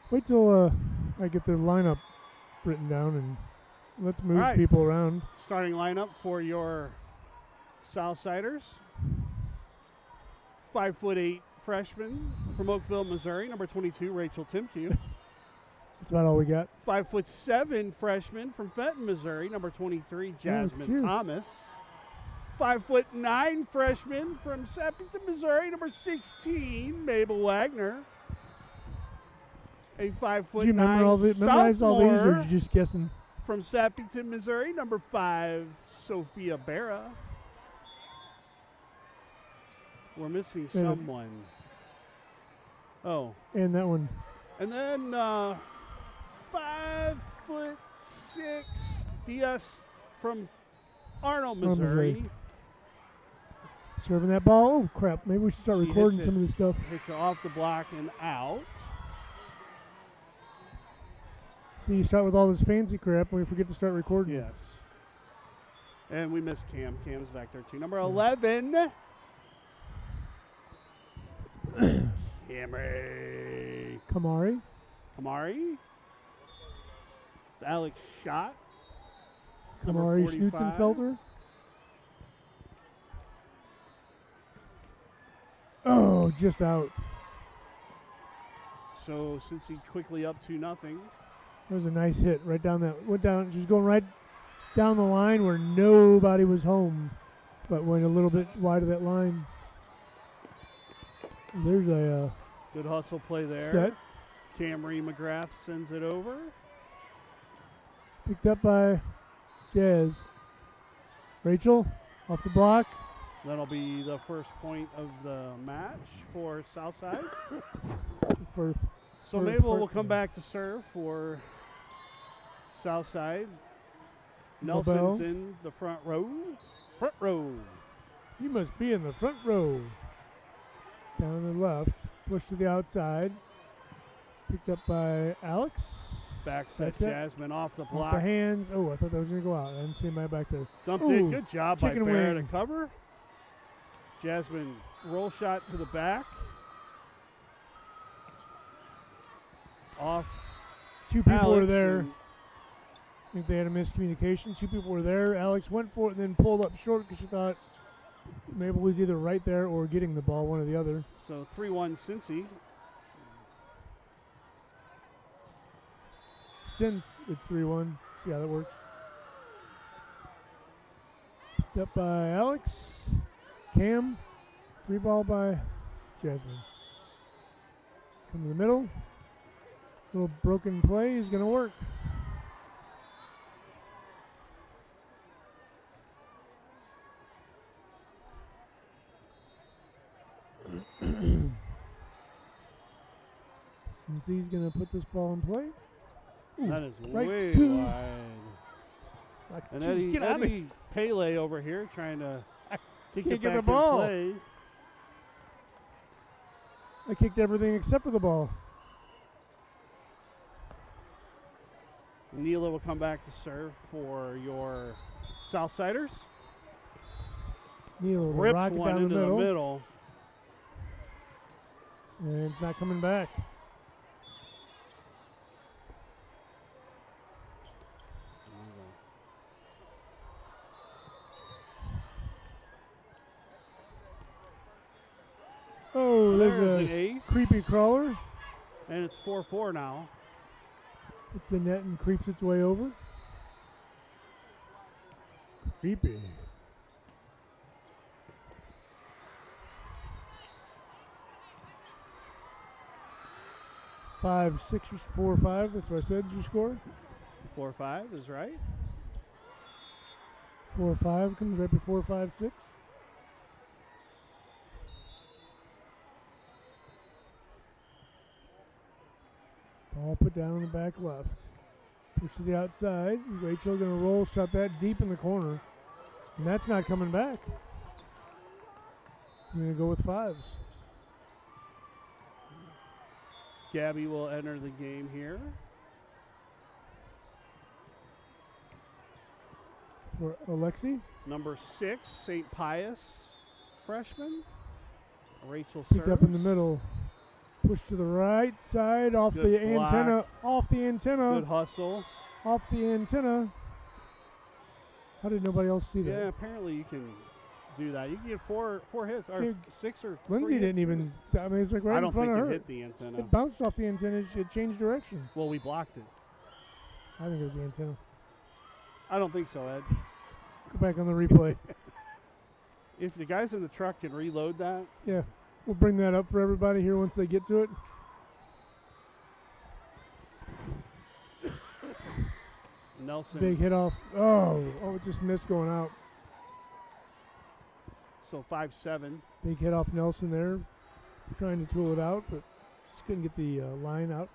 Wait till I get the lineup written down and let's move right. people around. Starting lineup for your Southsiders. 5'8" freshman from Oakville, Missouri, number 22, Rachel Timke. That's about all we got. 5'7" freshman from Fenton, Missouri, number 23, Jasmine Thomas. 5'9" freshman from Sappington, Missouri, number 16, Mabel Wagner. A 5'9" Did you memorize all these, or did you just guessing? From Sappington, Missouri, number 5, Sophia Barra. We're missing someone. Oh. And that one. And then 5'6" Diaz from Arnold, Missouri. Serving that ball. Oh, crap. Maybe we should start recording some of this stuff. Hits it off the block and out. So you start with all this fancy crap and we forget to start recording. Yes. And we missed Cam. Cam's back there too. Number 11. Kamari. It's Alex Schott. Kamari Schnutzenfelder. Oh, just out. So Cincy quickly up 2-0. That was a nice hit right down that. Went down. She was going right down the line where nobody was home, but went a little bit wide of that line. There's a good hustle play there. Set. Camry McGrath sends it over. Picked up by Jazz. Rachel off the block. That'll be the first point of the match for Southside. So Mabel will come back to serve for Southside. Nelson's in the front row. You must be in the front row. Down the left. Push to the outside. Picked up by Alex. Back set Jasmine off the block. Off the hands. Oh, I thought that was going to go out. I didn't see anybody back there. Dumped in. Good job by Bear to cover. Jasmine roll shot to the back. Off. Two people were there. I think they had a miscommunication. Two people were there. Alex went for it and then pulled up short because she thought Mabel was either right there or getting the ball, one or the other. So 3-1 Cincy. Since it's 3-1. See how that works. Picked up by Alex. Cam. 3 ball by Jasmine. Come to the middle. Little broken play is going to work. Cincy's going to put this ball in play. Ooh, that is way wide. And get out of Eddie Pele over here trying to kick it back the ball. in play. I kicked everything except for the ball. Neela will come back to serve for your Southsiders. Neela will rips one into the middle. And it's not coming back. Oh, there's an ace. Creepy crawler. And it's 4-4 now. It's the net and creeps its way over. Creepy. Five, 6, 4, 5. That's what I said you scored. 4-5 is right. 4-5 comes right before 5-6. Ball put down in the back left. Push to the outside. Rachel going to roll, shot that deep in the corner. And that's not coming back. I'm going to go with 5s. Gabby will enter the game here. For Alexi. Number 6, St. Pius freshman. Rachel picked up in the middle. Push to the right side, off Good the block. antenna, off the antenna. Good hustle. Off the antenna. How did nobody else see that? Yeah, apparently you can do that. You can get four hits, or 6 or 3 Lindsay didn't even. I mean, it's like right in front of her. I don't think it hit the antenna. It bounced off the antenna. It changed direction. Well, we blocked it. I think it was the antenna. I don't think so, Ed. Go back on the replay. If the guys in the truck can reload that. Yeah, we'll bring that up for everybody here once they get to it. Nelson. Big hit off. Oh, it just missed going out. So 5-7. Big hit off Nelson there. Trying to tool it out, but just couldn't get the line out.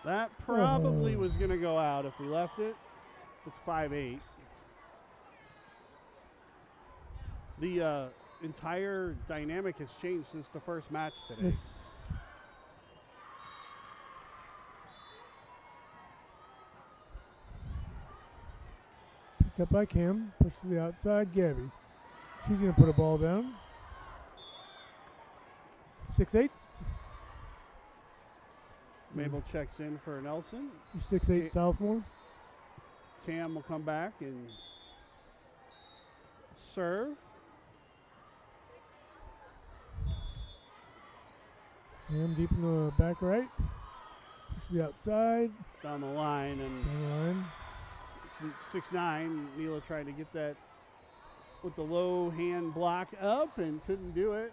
That probably was going to go out if we left it. It's 5-8. The entire dynamic has changed since the first match today. Yes. Picked up by Cam. Push to the outside. Gabby. She's going to put a ball down. 6-8. Mabel checks in for Nelson. 6'8" sophomore. Cam will come back and serve. Cam deep in the back right. Push to the outside. Down the line. And down the line. 6'9". Neela tried to get that with the low hand block up and couldn't do it.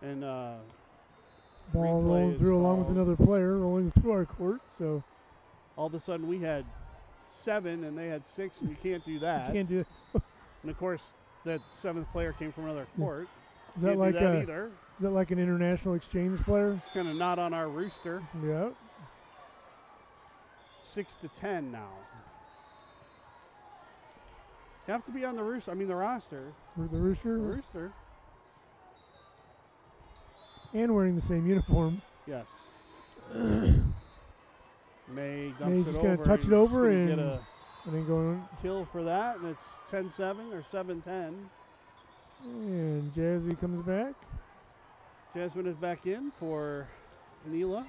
And ball rolling through along with another player rolling through our court. So all of a sudden we had 7 and they had 6, and you can't do that. You can't do it. And of course that 7th player came from another court. Is that like either? Is that like an international exchange player? It's kind of not on our rooster. Yeah. 6-10 now. You have to be on the rooster. I mean the roster. The rooster. The rooster. And wearing the same uniform. Yes. May dumps May's it just over. going to touch it over and get a then going kill for that, and it's 10-7 or 7-10. And Jazzy comes back. Jasmine is back in for Neela.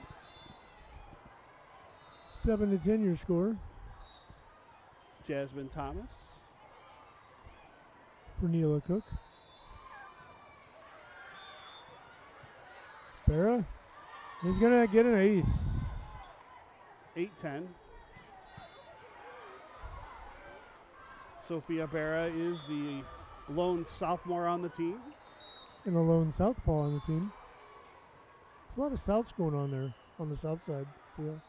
7-10 your score. Jasmine Thomas. For Neela Cook. Barra. He's going to get an ace. 8-10. Sophia Barra is the lone sophomore on the team. And the lone southpaw on the team. There's a lot of Souths going on there on the south side. See that?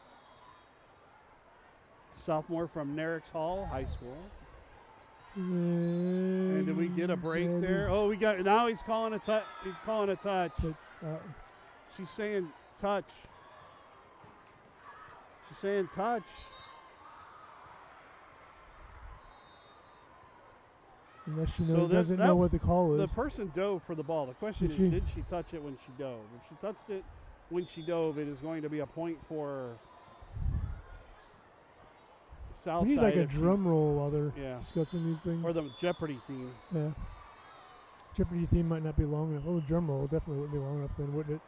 Sophomore from Nerix Hall High School. And did we get a break there? Oh, we got. Now he's calling a touch. He's calling a touch. She's saying touch. She's saying touch. Unless she doesn't know what the call is. The person dove for the ball. The question is, did she touch it when she dove? If she touched it when she dove, it is going to be a point for Southside. We need like a drum roll while they're discussing these things. Or the Jeopardy theme. Yeah. Jeopardy theme might not be long enough. Oh, the drum roll definitely wouldn't be long enough then, wouldn't it?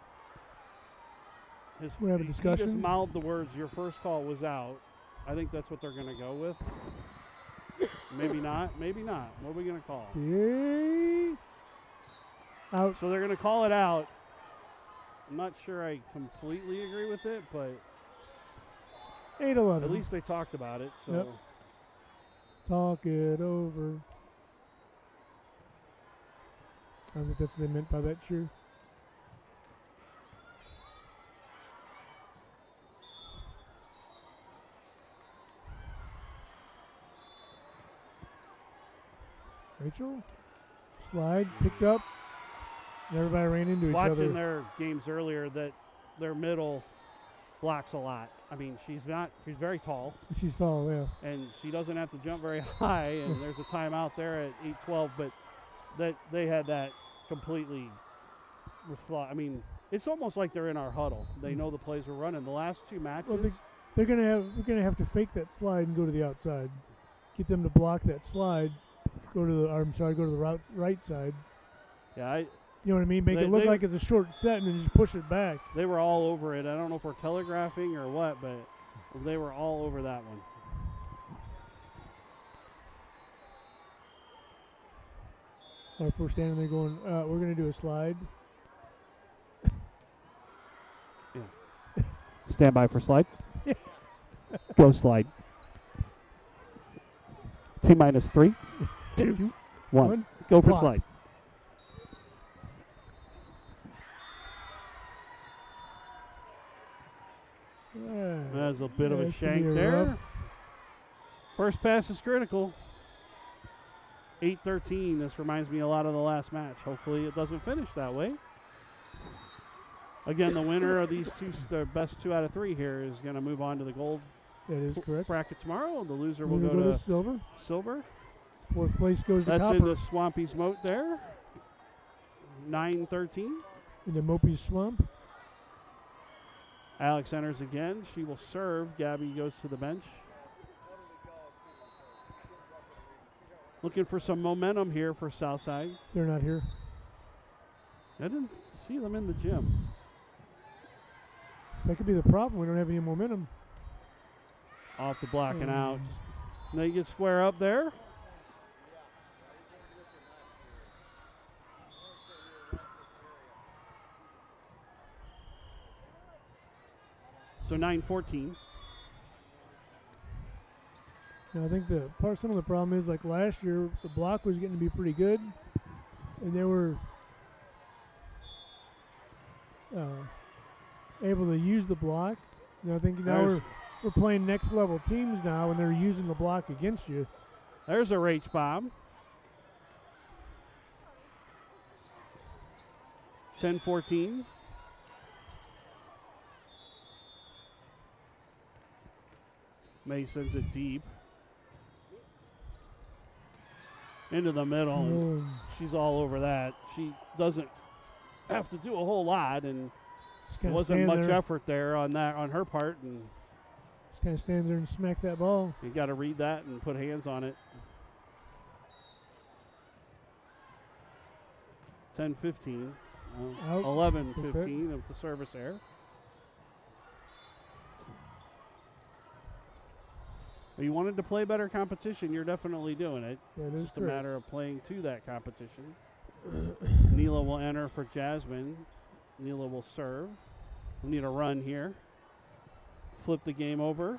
We have a discussion. He just mouthed the words, your first call was out. I think that's what they're going to go with. Maybe not. Maybe not. What are we going to call? Out. So they're going to call it out. I'm not sure I completely agree with it, but 8-11. At least they talked about it. So talk it over. I think that's what they meant by that cheer. Rachel, slide, picked up, and everybody ran into each other. Watching their games earlier, that their middle blocks a lot. I mean, she's very tall. She's tall, yeah. And she doesn't have to jump very high, and there's a timeout there at 8:12, but that they had that completely I mean, it's almost like they're in our huddle. They know the plays we're running. The last two matches. Well, we're gonna have to fake that slide and go to the outside. Get them to block that slide. Go to the right side. Yeah, you know what I mean? Make it look like it's a short set and then just push it back. They were all over it. I don't know if we're telegraphing or what, but they were all over that one. Or if we're standing there going, we're going to do a slide. Yeah. Stand by for slide. Go slide. T-3, 2, 1. Go for slide. That's a bit of a shank there. Rough. First pass is critical. 8-13. This reminds me a lot of the last match. Hopefully it doesn't finish that way. Again, the winner of these two, the best 2 out of 3 here, is going to move on to the gold bracket tomorrow. The loser will go to silver. Fourth place goes to copper. That's into Swampy's moat there. 9-13. Into Mopey's swamp. Alex enters again. She will serve. Gabby goes to the bench. Looking for some momentum here for Southside. They're not here. I didn't see them in the gym. That could be the problem. We don't have any momentum. Off the block and out. Just, they get square up there. So 9-14. I think some of the problem is, like last year, the block was getting to be pretty good, and they were able to use the block. And I think now we're playing next level teams now, and they're using the block against you. There's a H bomb. 10-14. May sends it deep. Into the middle. And she's all over that. She doesn't have to do a whole lot, and there wasn't much effort there on her part. And just kind of stands there and smacks that ball. You got to read that and put hands on it. 10-15. 11-15 of the service error. You wanted to play better competition. You're definitely doing it. It's just a matter of playing to that competition. Neela will enter for Jasmine. Neela will serve. We need a run here. Flip the game over.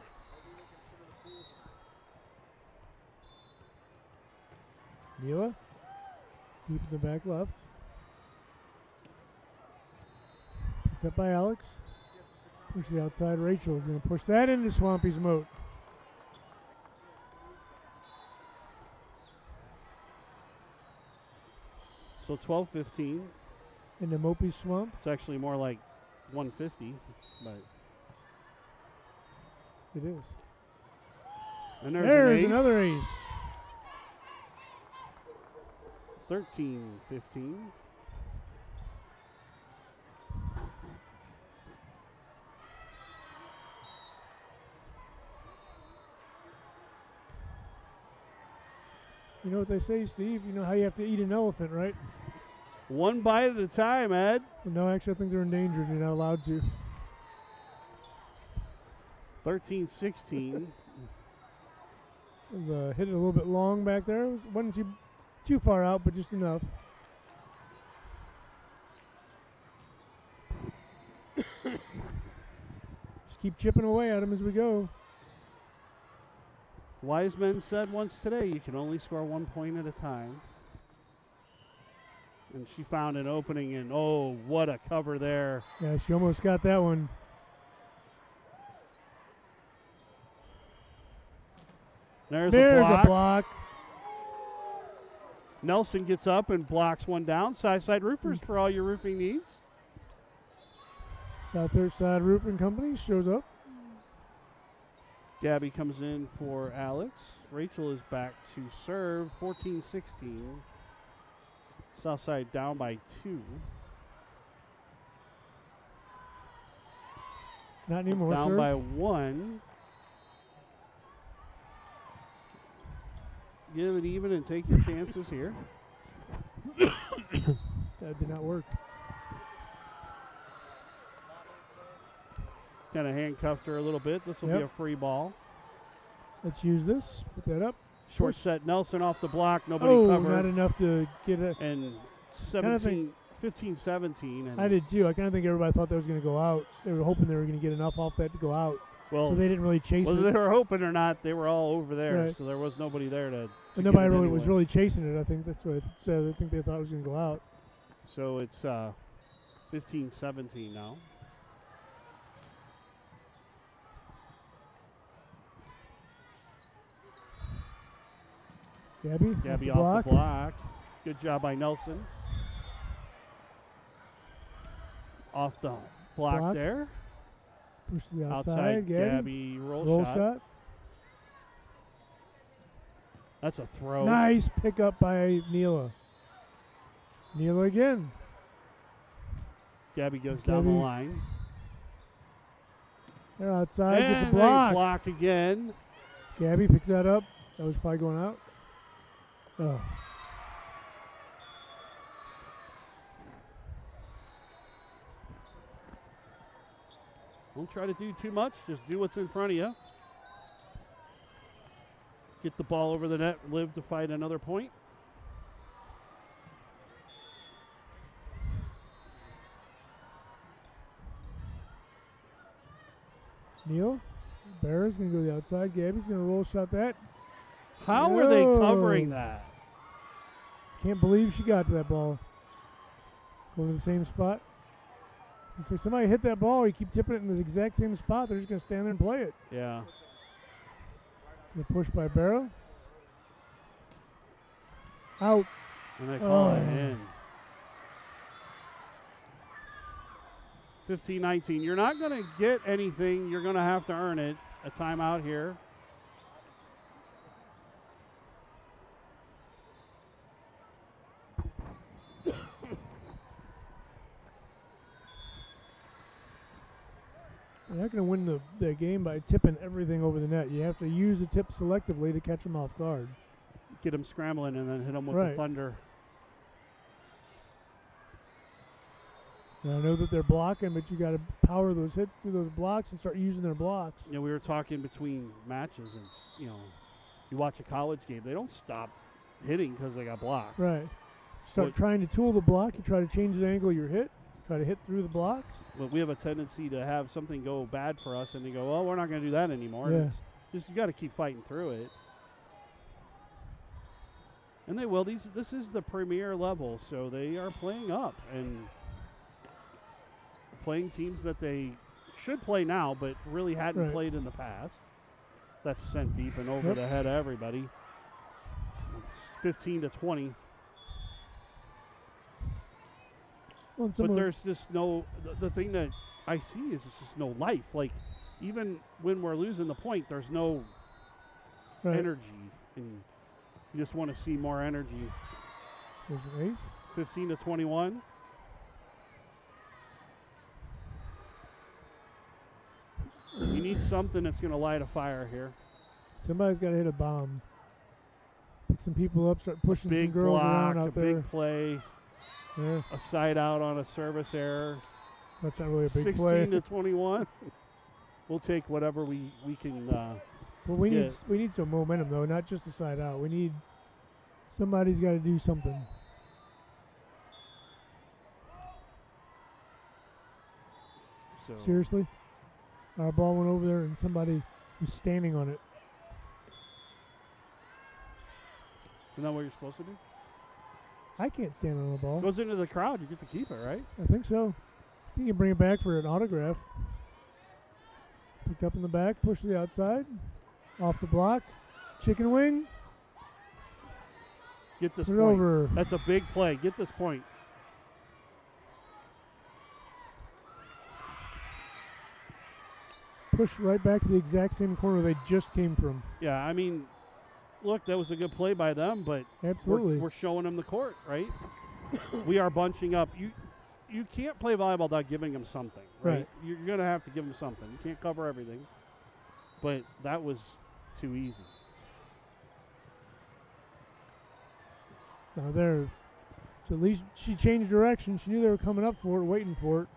Neela, deep in the back left. Picked up by Alex. Push the outside. Rachel is going to push that into Swampy's moat. So 12-15. In the Mopey swamp. It's actually more like 150, but it is. And there's another ace. 13-15. You know what they say, Steve? You know how you have to eat an elephant, right? One bite at a time, Ed. Well, no, actually, I think they're endangered. You're not allowed to. 13-16. Hit it a little bit long back there. It wasn't too far out, but just enough. Just keep chipping away at them as we go. Wise men said once today, you can only score 1 point at a time. And she found an opening, and oh, what a cover there. Yeah, she almost got that one. There's a block. Nelson gets up and blocks one down. Side roofers for all your roofing needs. South Third Side Roofing Company shows up. Gabby comes in for Alex. Rachel is back to serve. 14-16. Southside down by 2. Not anymore, Down sir. by 1. Give it even and take your chances here. That did not work. Kind of handcuffed her a little bit. This will be a free ball. Let's use this. Put that up. Short set. Nelson off the block. Nobody covered. Not enough to get it. And 15-17. And I did too. I kind of think everybody thought that was going to go out. They were hoping they were going to get enough off that to go out. Well, so they didn't really chase it. Whether they were hoping or not, they were all over there. Right. So there was nobody there to and nobody really was really chasing it. I think that's what it said. I think they thought it was going to go out. So it's 15-17 now. Gabby off the block. Good job by Nelson. Off the block there. Push to the outside. Gabby roll shot. That's a throw. Nice pickup by Neela. Neela again. Gabby goes down the line. They're outside. And gets a block. Block again. Gabby picks that up. That was probably going out. Oh. Don't try to do too much. Just do what's in front of you. Get the ball over the net. Live to fight another point. Neal. Barra's going to go to the outside. Gabby's going to roll shot that. How are they covering that? Can't believe she got to that ball. Going to the same spot. So somebody hit that ball, you keep tipping it in the exact same spot, they're just going to stand there and play it. Yeah. The push by Barrow. Out. And they call it in. 15-19. You're not going to get anything. You're going to have to earn it. A timeout here. You're not going to win the game by tipping everything over the net. You have to use the tip selectively to catch them off guard. Get them scrambling and then hit them with the thunder. And I know that they're blocking, but you got to power those hits through those blocks and start using their blocks. You know, we were talking between matches, and you watch a college game, they don't stop hitting because they got blocked. Right. Start trying to tool the block. You try to change the angle of your hit. Try to hit through the block. But we have a tendency to have something go bad for us, and they go, well, we're not going to do that anymore. Yeah. It's just you got to keep fighting through it. And they will. This is the premier level, so they are playing up and playing teams that they should play now, but really hadn't played in the past. That's sent deep and over the head of everybody. It's 15-20. Well, but there's just no, the thing that I see is just no life. Like, even when we're losing the point, there's no energy. And you just want to see more energy. There's an ace. 15-21. You need something that's going to light a fire here. Somebody's got to hit a bomb. Pick some people up, start pushing some girls around out there. Big play. Yeah. A side out on a service error. That's not really a big play. 16-21. We'll take whatever we can well, we need some momentum, though, not just a side out. We need somebody's got to do something. So seriously? Our ball went over there and somebody was standing on it. Isn't that what you're supposed to do? I can't stand on a ball. Goes into the crowd, you get to keep it, right? I think so. I think you can bring it back for an autograph. Picked up in the back, push to the outside. Off the block. Chicken wing. Get this Put point. Over. That's a big play. Get this point. Push right back to the exact same corner they just came from. Yeah, I mean, look, that was a good play by them, but absolutely, we're showing them the court, right? we are bunching up. You can't play volleyball without giving them something, right? You're going to have to give them something. You can't cover everything. But that was too easy. Now there. So at least she changed direction. She knew they were coming up for it, waiting for it.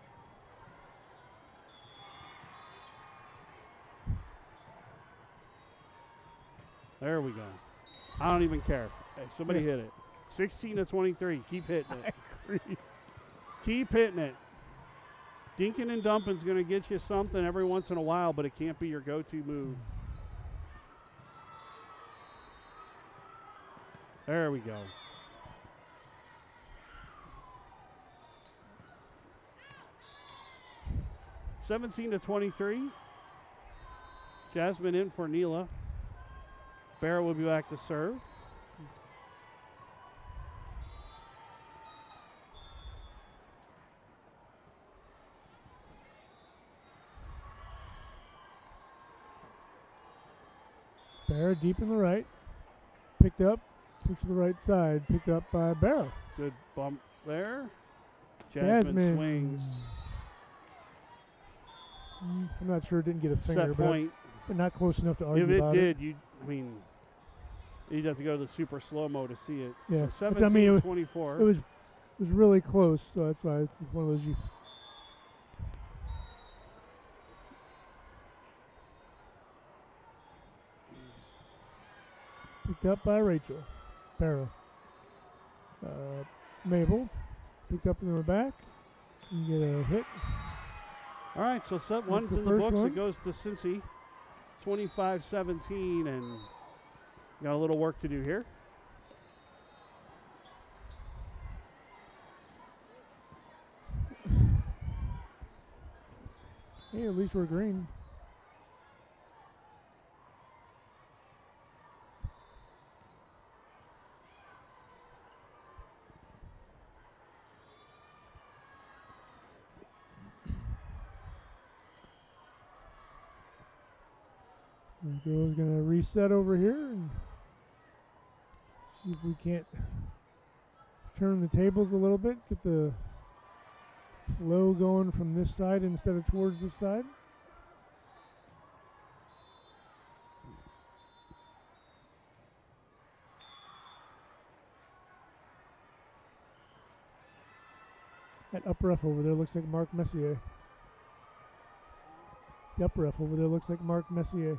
There we go. I don't even care. Hey, somebody hit it. 16-23. Keep hitting it. I agree. Keep hitting it. Dinking and dumping's going to get you something every once in a while, but it can't be your go-to move. There we go. (17-23). Jasmine in for Neela. Barrett will be back to serve. Barrett deep in the right. Picked up. Push to the right side. Picked up by Barrett. Good bump there. Jasmine swings. I'm not sure it didn't get a finger, Set point. But not close enough to argue about it. If it did, you'd have to go to the super slow-mo to see it. Yeah. So 17-24. It was really close, so that's why it's one of those you. Picked up by Rachel. Para. Mabel. Picked up in the back. You get a hit. All right, so set one's in the books. It goes to Cincy. 25-17, and got a little work to do here. Hey, at least we're green. The girl's going to reset over here and see if we can't turn the tables a little bit, get the flow going from this side instead of towards this side. That up ref over there looks like Mark Messier. The up ref over there looks like Mark Messier.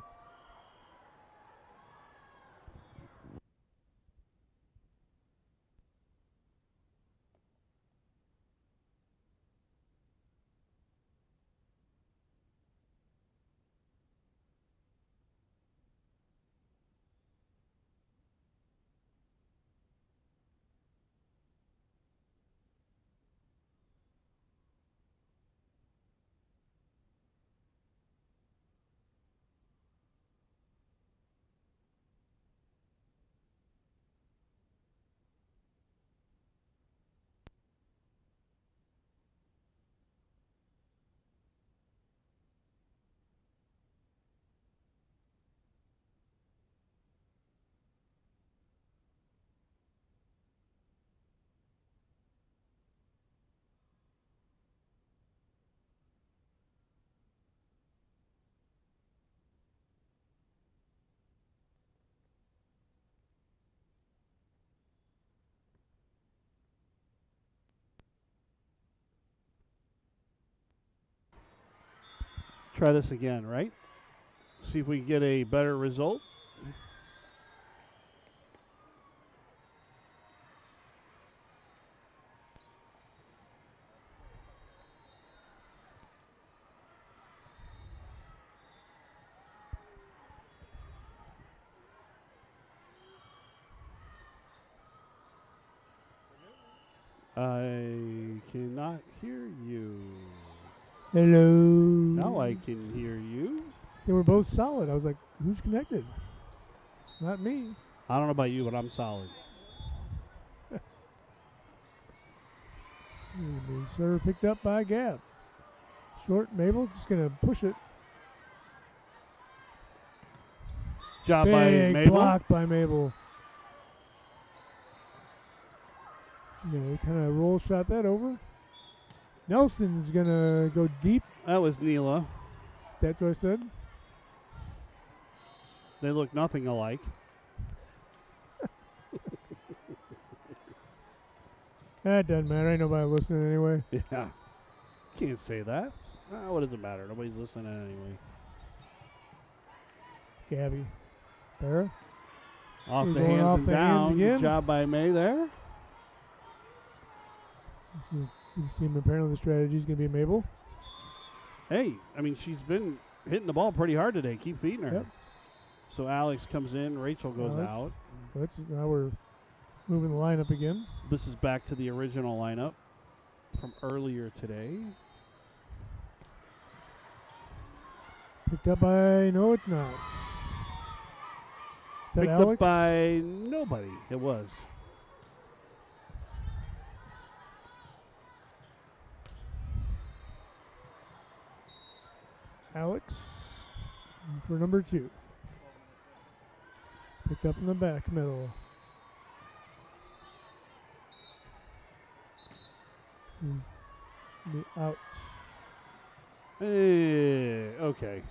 Try this again, right? See if we can get a better result. I cannot hear you. Hello. Now I can hear you. They were both solid. I was like, who's connected? It's not me. I don't know about you, but I'm solid. Serve picked up by Gab. Short Mabel just going to push it. Job by Mabel. Block by Mabel. Yeah, kind of roll shot that over. Nelson's going to go deep. That was Neela. That's what I said. They look nothing alike. That doesn't matter. Ain't nobody listening anyway. Yeah. Can't say that. What does it matter? Nobody's listening anyway. Gabby. There. Off the hands and down. Good job by May there. You can see apparently the strategy is going to be Mabel. Hey, I mean, she's been hitting the ball pretty hard today. Keep feeding her. Yep. So Alex comes in. Rachel goes out. Now we're moving the lineup again. This is back to the original lineup from earlier today. Picked up by, no, it's not. Picked up by nobody. It was. Alex for number 2. Picked up in the back middle. The outs. Okay.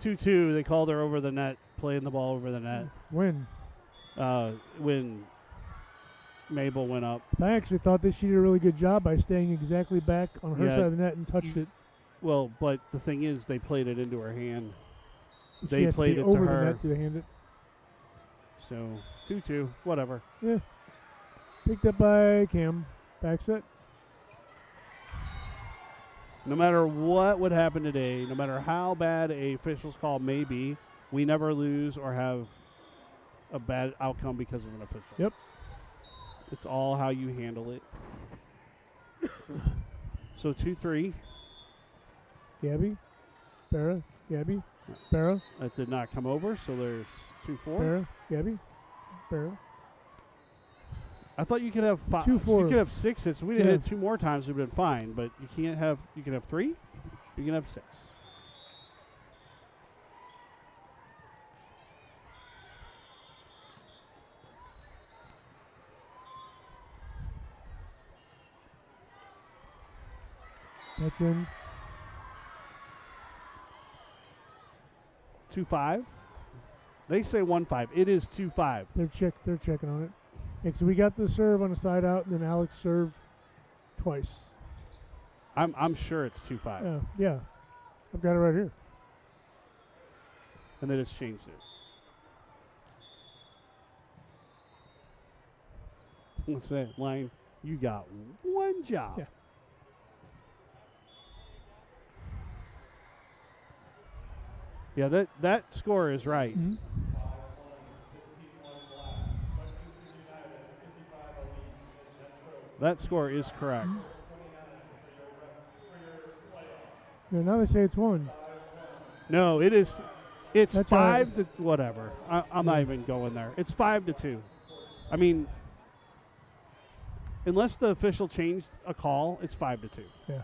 2-2. They called her over the net, playing the ball over the net. When Mabel went up. I actually thought that she did a really good job by staying exactly back on her side of the net and touched it. Well, but the thing is, they played it into her hand. They played it over to her. The net to hand it. So 2-2, whatever. Yeah. Picked up by Cam. Back set. No matter what would happen today, no matter how bad a official's call may be, we never lose or have a bad outcome because of an official. Yep. It's all how you handle it. So 2-3. Gabby. Barra. Gabby. Barra. That did not come over, so there's 2-4. Barra. Gabby. Barra. I thought you could have 5. 2-4. So you could have 6 hits. We did hit 2 more times, we've been fine. But you can't have. You can have 3. You can have 6. That's in. 2-5. They say 1-5. It is 2-5. They're checking on it. Yeah, so we got the serve on the side out, and then Alex served twice. I'm sure it's 2-5. Yeah. I've got it right here. And they just changed it. What's that line? You got one job. Yeah. Yeah, that score is right. Mm-hmm. That score is correct. Mm-hmm. Yeah, now they say it's 1. No, it is. It's That's 5 right. to whatever. I'm not even going there. It's 5-2. I mean, unless the official changed a call, it's 5-2. Yeah.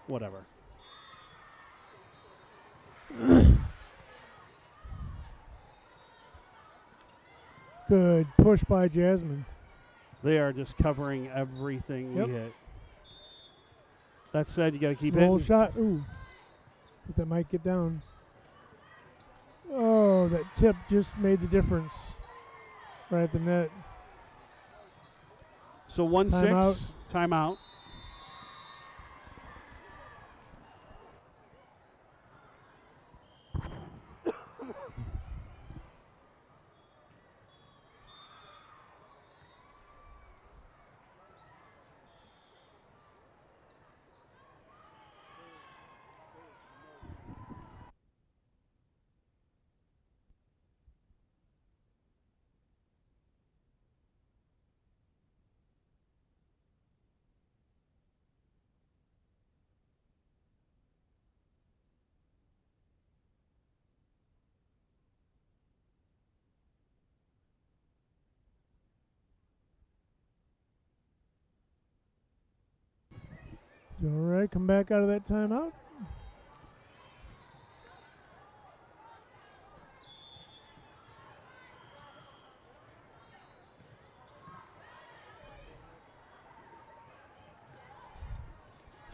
Whatever. Good push by Jasmine. They are just covering everything we hit. That said, you got to keep Roll hitting. shot. Ooh. But that might get down. Oh, that tip just made the difference. Right at the net. So 1-6. Timeout. All right, come back out of that timeout.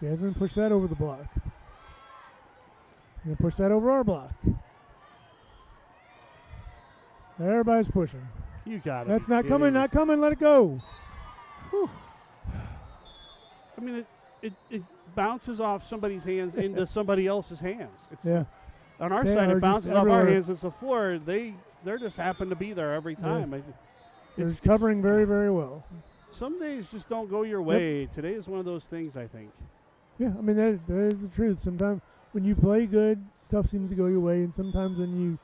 Jasmine pushed that over the block. Gonna push that over our block. Everybody's pushing. You got it. That's not coming, not coming. Let it go. Whew. I mean, it bounces off somebody's hands into somebody else's hands. Yeah. On our side, it bounces off our hands into the floor. They're just happen to be there every time. Yeah. It's covering very, very well. Some days just don't go your way. Yep. Today is one of those things, I think. Yeah, I mean, that is the truth. Sometimes when you play good, stuff seems to go your way, and sometimes when you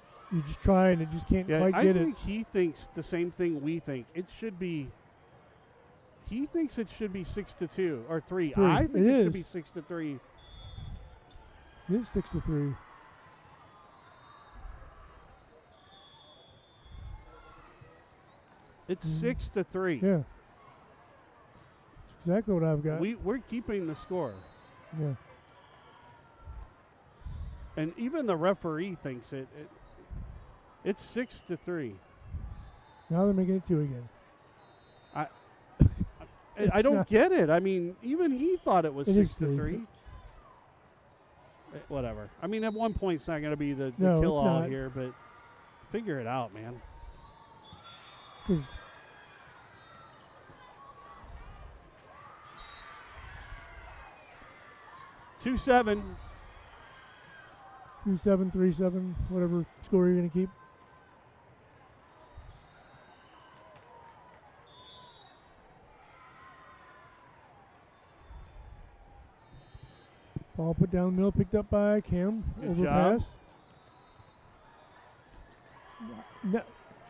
just try and it just can't quite get it. I think he thinks the same thing we think. It should be. He thinks it should be 6-2 or 3. I think it should be 6-3. It is 6-3. It's 6-3. Yeah. That's exactly what I've got. We're keeping the score. Yeah. And even the referee thinks it's 6-3. Now they're making it 2 again. I don't get it. I mean, even he thought it was 6-3. Whatever. I mean, at one point it's not going to be the kill-all here, but figure it out, man. 2-7. 2-7, 3-7, whatever score you're going to keep. Ball put down the middle, picked up by Kim. Overpass. No,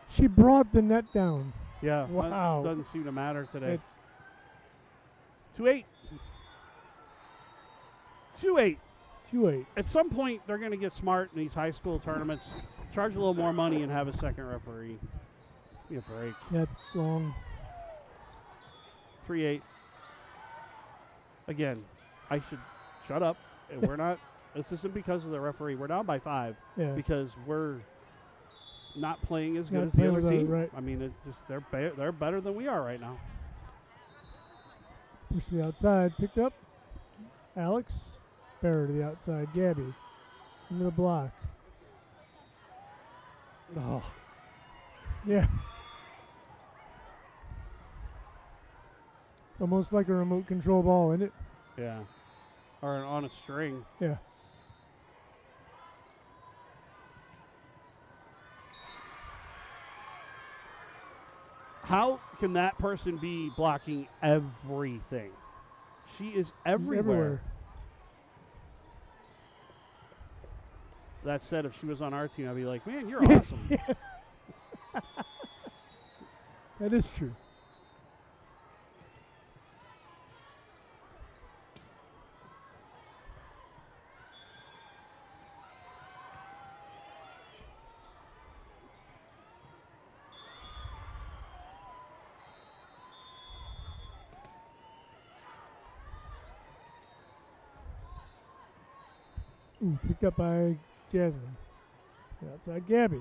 she brought the net down. Yeah. Wow. Doesn't seem to matter today. 2-8. 2-8. 2-8. At some point, they're going to get smart in these high school tournaments, charge a little more money, and have a second referee. Give me a break. That's long. 3-8. Again, I should shut up. We're not. This isn't because of the referee. We're down by 5 because we're not playing as good as the other team. Right. I mean, they're better than we are right now. Push to the outside, picked up. Alex. Barrow to the outside. Gabby. Into the block. Oh. Yeah. Almost like a remote control ball, isn't it? Yeah. Or on a string. Yeah. How can that person be blocking everything? She is everywhere. That said, if she was on our team, I'd be like, man, you're awesome. That is true. Ooh, picked up by Jasmine. Outside Gabby.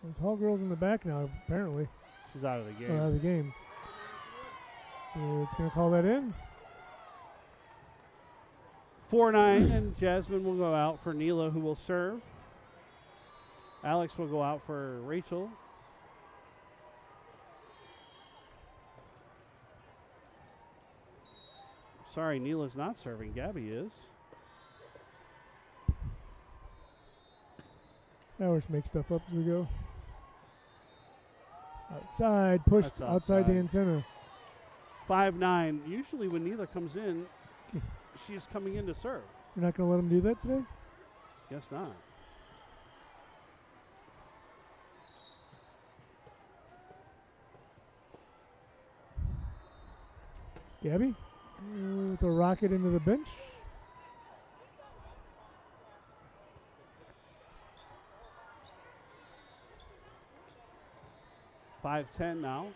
The tall girl's in the back now, apparently. She's out of the game. Out of the game. It's going to call that in. 4-9, and Jasmine will go out for Neela, who will serve. Alex will go out for Rachel. Sorry, Neela's not serving. Gabby is. I always make stuff up as we go. Outside, pushed outside the antenna. 5-9. Usually when Neela comes in, she is coming in to serve. You're not going to let them do that today? Guess not. Gabby with a rocket into the bench. $5-10 now.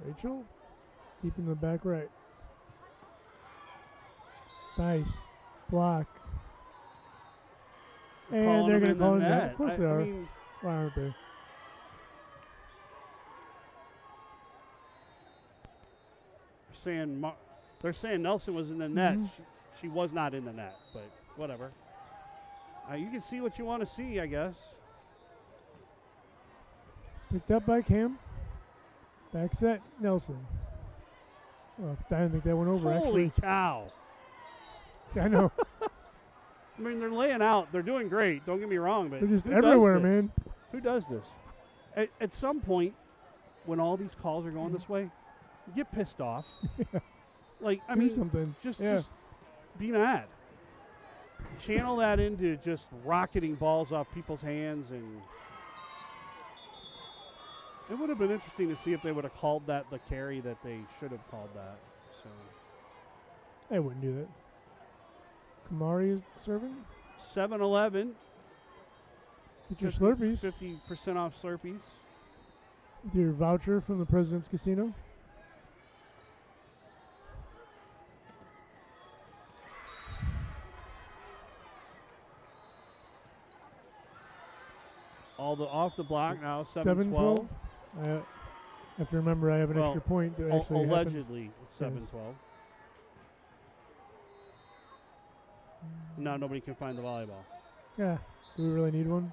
Rachel, deep in the back right. Nice block. And they're going to call him that. Of course they are. Why aren't they? They're saying Nelson was in the net. She was not in the net, but whatever. You can see what you want to see, I guess. Picked up by Cam. Back set, Nelson. Oh, I didn't think that went over, Holy cow. I know. I mean, they're laying out. They're doing great. Don't get me wrong, but they're just everywhere, man. Who does this? At some point, when all these calls are going this way, you get pissed off. Like, I mean, something. Just be mad. Channel that into just rocketing balls off people's hands, and it would have been interesting to see if they would have called that the carry that they should have called that. So they wouldn't do that. Kamari is serving. 7-11. Get your Slurpees. 50% off Slurpees. With your voucher from the President's Casino. All the off the block now. 7-12. I have to remember I have an extra point that actually allegedly it's 7-12. Now nobody can find the volleyball. Yeah. Do we really need one?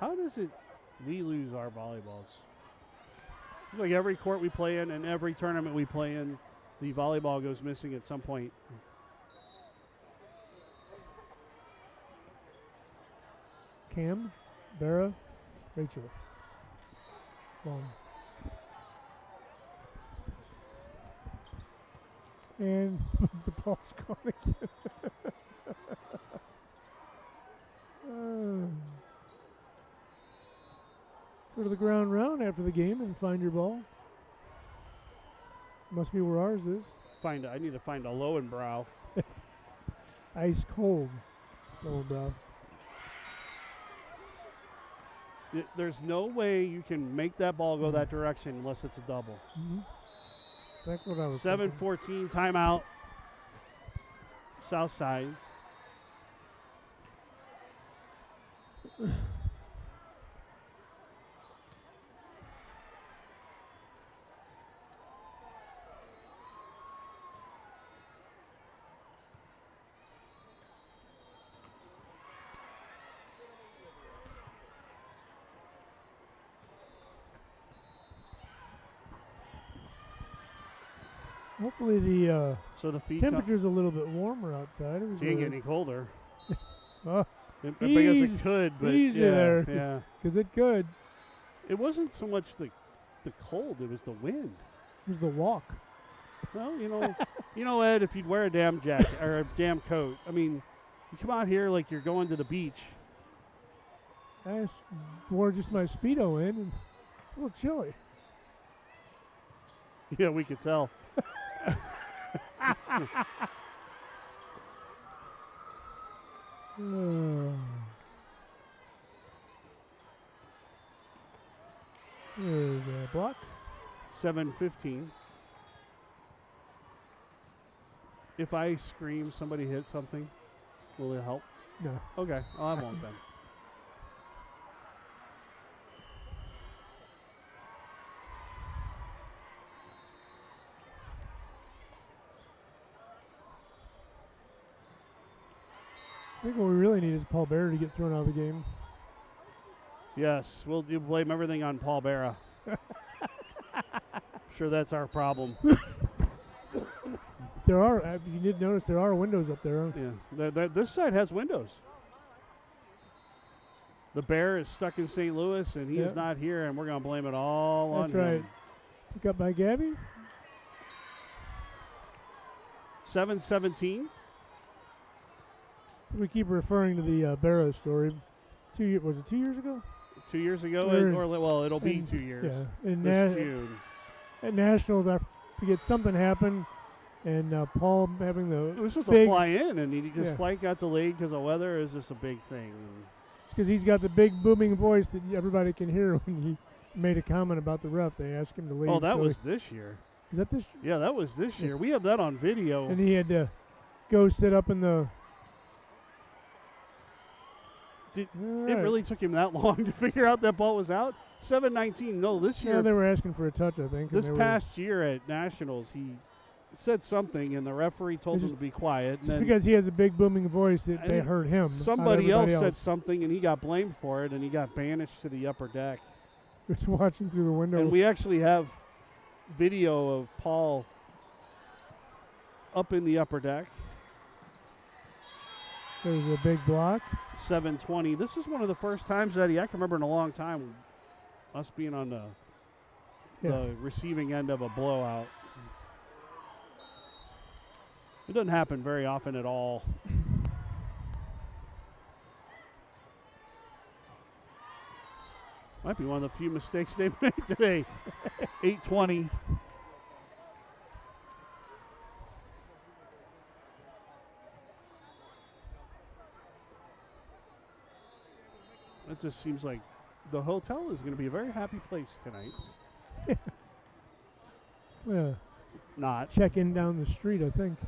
How does we lose our volleyballs? It's like every court we play in and every tournament we play in, the volleyball goes missing at some point. Cam, Vera, Rachel. Long. And the ball's gone again. Go to the ground round after the game and find your ball. Must be where ours is. I need to find a Lowenbrow. Ice cold Lowenbrow. There's no way you can make that ball go that direction unless it's a double. That's what I was 7-14 timeout. South side. Hopefully the temperature's a little bit warmer outside. It can't get any colder. I guess it could, but yeah, because it could. It wasn't so much the cold; it was the wind. It was the walk. Well, you know, Ed, if you'd wear a damn jacket or a damn coat, I mean, you come out here like you're going to the beach. I wore just my Speedo in, and a little chilly. Yeah, we could tell. There's a block. 7-15. If I scream somebody hit something, will it help? No. Okay. I won't then. I think what we really need is Paul Bearer to get thrown out of the game. Yes, we'll blame everything on Paul Bearer. Sure, that's our problem. There are, if you did notice, there are windows up there. Yeah, this side has windows. The Bear is stuck in St. Louis, and he is not here, and we're going to blame it all on him. That's right. Pick up by Gabby. 7-17. We keep referring to the Barrow story. Was it 2 years ago? 2 years ago, it'll be 2 years. Yeah, in June. At Nationals, I forget something happened, and Paul having the it was supposed to fly in, and his flight got delayed because of weather. Is just a big thing. because he's got the big booming voice that everybody can hear when he made a comment about the ref. They asked him to leave. Oh, that was this year. Is that this? Yeah, that was this year. We have that on video. And he had to go sit up in the. It really took him that long to figure out that ball was out? 7-19. No, this year. Yeah, they were asking for a touch, I think. This past year at Nationals, he said something, and the referee told him to be quiet. Just because he has a big booming voice, they heard him. Somebody else said something, and he got blamed for it, and he got banished to the upper deck. Just watching through the window. And we actually have video of Paul up in the upper deck. There's a big block. 7:20. This is one of the first times, Eddie, I can remember in a long time, us being on the receiving end of a blowout. It doesn't happen very often at all. Might be one of the few mistakes they've made today. 8:20. It just seems like the hotel is going to be a very happy place tonight. Yeah. Not. Check in down the street, I think.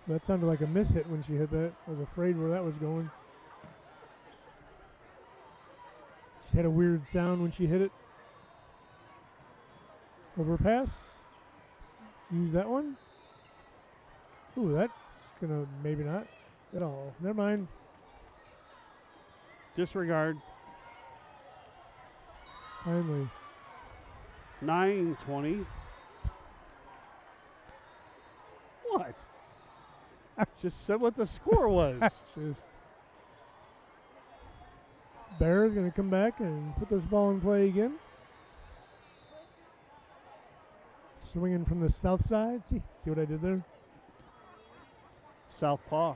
That sounded like a miss hit when she hit that. I was afraid where that was going. She had a weird sound when she hit it. Overpass. Let's use that one. Ooh, that's gonna maybe not at all. Never mind. Disregard. Finally. 9:20. What? I just said what the score was. Just Bear's going to come back and put this ball in play again. Swinging from the south side. See what I did there? Southpaw.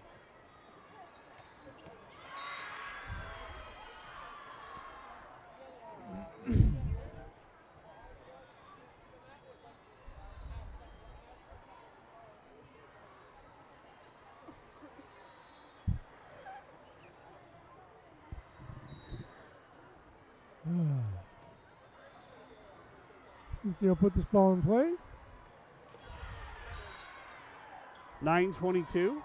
Cincy will put this ball in play. 9:22.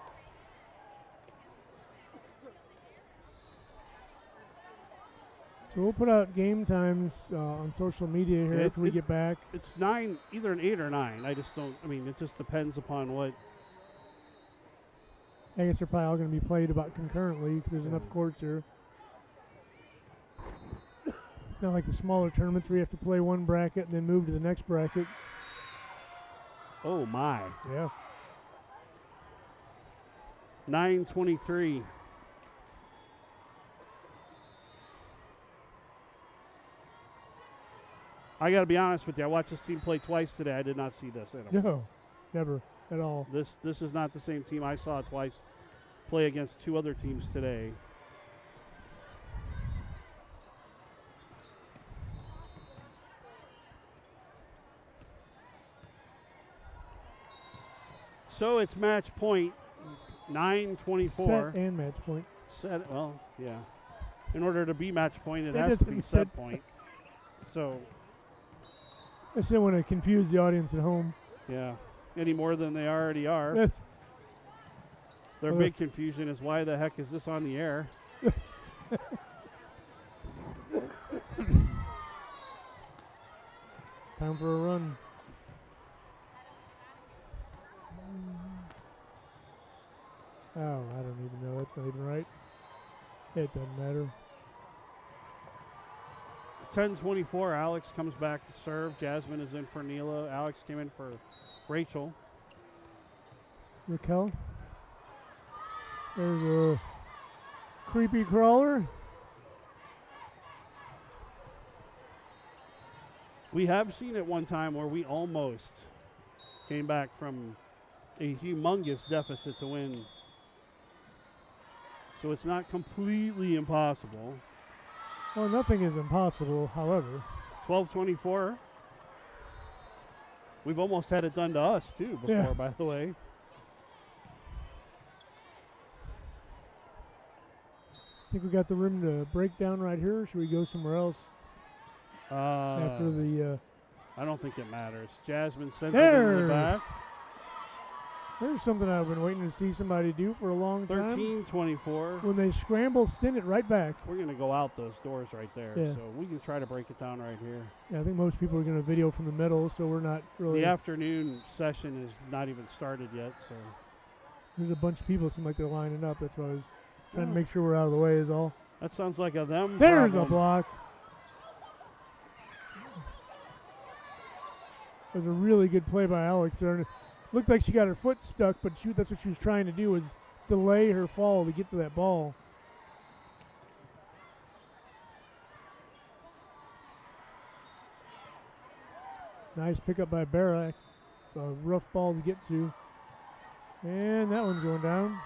So we'll put out game times on social media here after we get back. It's 9, either an 8 or 9. I just don't, it just depends upon what. I guess they're probably all going to be played about concurrently because there's enough courts here. Not like the smaller tournaments where you have to play one bracket and then move to the next bracket. Oh, my. Yeah. 9:23. I got to be honest with you. I watched this team play twice today. I did not see this. No, never at all. This is not the same team I saw twice play against two other teams today. So it's match point, 9:24. Set and match point. Set, well, yeah. In order to be match point, it has to be set point. So. I just didn't want to confuse the audience at home. Yeah, any more than they already are. Their big confusion is why the heck is this on the air? Time for a run. Oh, I don't even know. That's not even right. It doesn't matter. 10:24. Alex comes back to serve. Jasmine is in for Neela. Alex came in for Rachel. Raquel. There's a creepy crawler. We have seen it one time where we almost came back from a humongous deficit to win. So it's not completely impossible. Well, nothing is impossible, however. 12:24. We've almost had it done to us, too, before, by the way. Think we got the room to break down right here, or should we go somewhere else after the... I don't think it matters. Jasmine sends it into the back. There's something I've been waiting to see somebody do for a long time. 13-24. When they scramble, send it right back. We're going to go out those doors right there. Yeah. So we can try to break it down right here. Yeah, I think most people are going to video from the middle, so we're not really... The afternoon session is not even started yet, so... There's a bunch of people seem like they're lining up. That's why I was trying to make sure we're out of the way is all. That sounds like a them There's problem. a block. That was a really good play by Alex there. Looked like she got her foot stuck, but that's what she was trying to do, was delay her fall to get to that ball. Nice pickup by Barak. It's a rough ball to get to. And that one's going down.